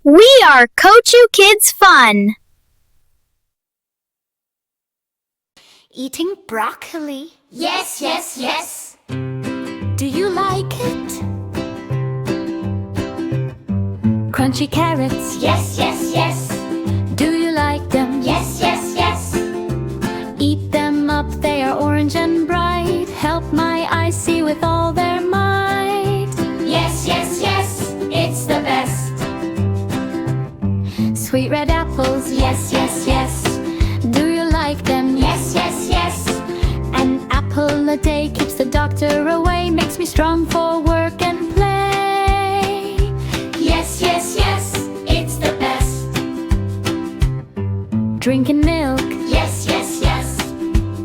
We are Kucho Kids Fun. Eating broccoli. Yes, yes, yes. Do you like it? Crunchy carrots. Yes, yes, yes. Do you like them? Yes, yes, yes. Eat them up, they are orange and bright. Help my eyes see with all their might. Yes, yes, yes. It's the best. Sweet red apples. Yes, yes, yes. Do you like them? Yes, yes, yes. An apple a day keeps the doctor away, makes me strong for work and play. Yes, yes, yes. It's the best. Drinking milk. Yes, yes, yes.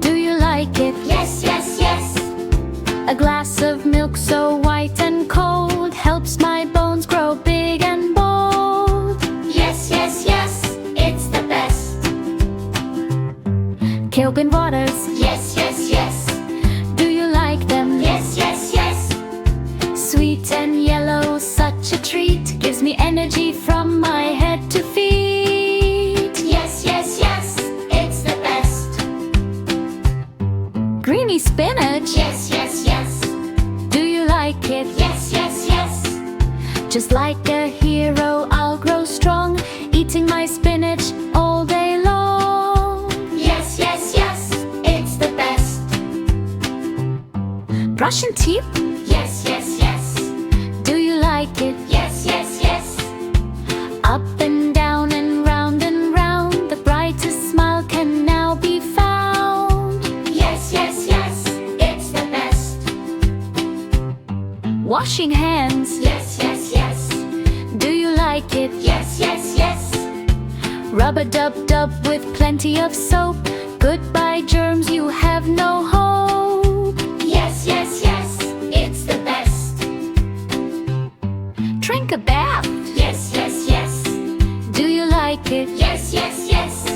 Do you like it? Yes, yes, yes. A glass of milk so white and cold helps my bones grow big and bold. Yes, yes, yes. It's the best. Kelpin waters. Yes, yes, yes. Do you like them? Yes, yes, yes. Sweet and yellow, such a treat. Gives me energy from my head to feet. Yes, yes, yes. It's the best. Greeny spinach. Yes, yes, yes. Do you like it? Yes, yes, yes. Just like a hero, I'll grow strong, eating my spinach all day long. Yes, yes, yes. It's the best. Brushing teeth. Yes, yes, yes. Do you like it? Yes, yes, yes. Up and down and round, the brightest smile can now be found. Yes, yes, yes. It's the best. Washing hands. Yes, yes, yes. Do you like it? Yes, yes, yes. Rub-a-dub-dub with plenty of soap. Goodbye germs, you have no hope. Yes, yes, yes. It's the best. Drink a bath. Yes, yes, yes. Do you like it? Yes, yes, yes.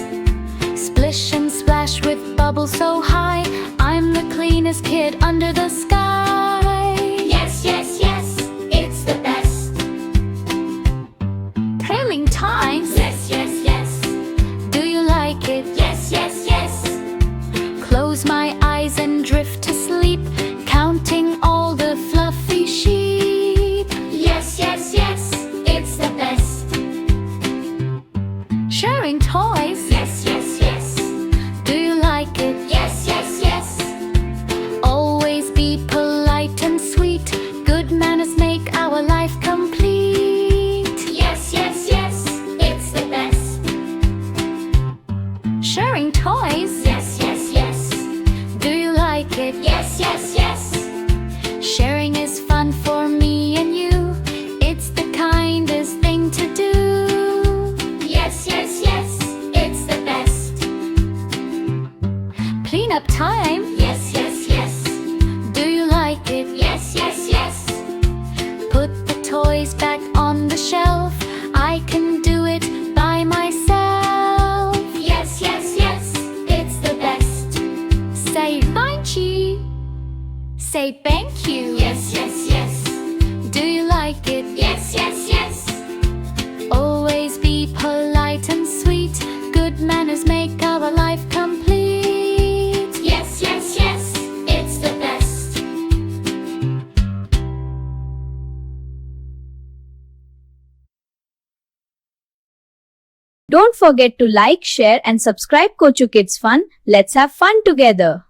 Splish and splash with bubbles so high. I'm the cleanest kid under the sky. Yes, yes, yes. It's the best. Trailing times. Yes, yes, yes. Do you like it? Yes, yes, yes. Close my eyes and drift to sleep, counting all the fluffy sheep. Yes, yes, yes. It's the best. Sharing toys. Yes, yes, yes. Do you like it? Yes, yes, yes. Always be polite and sweet. Good manners make our life complete. Yes, yes, yes. It's the best. Sharing toys. Yes, yes, yes. Do you like it? Yes, yes, yes. Sharing is fun for me and you. It's the kindest thing to do. Yes, yes, yes. It's the best. Clean up time. Yes, yes, yes. Do you like it? Yes, yes, yes. Put the toys back on the shelf. I can do it by myself. Yes, yes, yes. It's the best. Say thank you. Say thank you. Yes, yes, yes. Do you like it? Yes, yes, yes. Always be polite and sweet. Good manners make our life complete. Yes, yes, yes. It's the best. Don't forget to like, share and subscribe Kucho Kids Fun. Let's have fun together.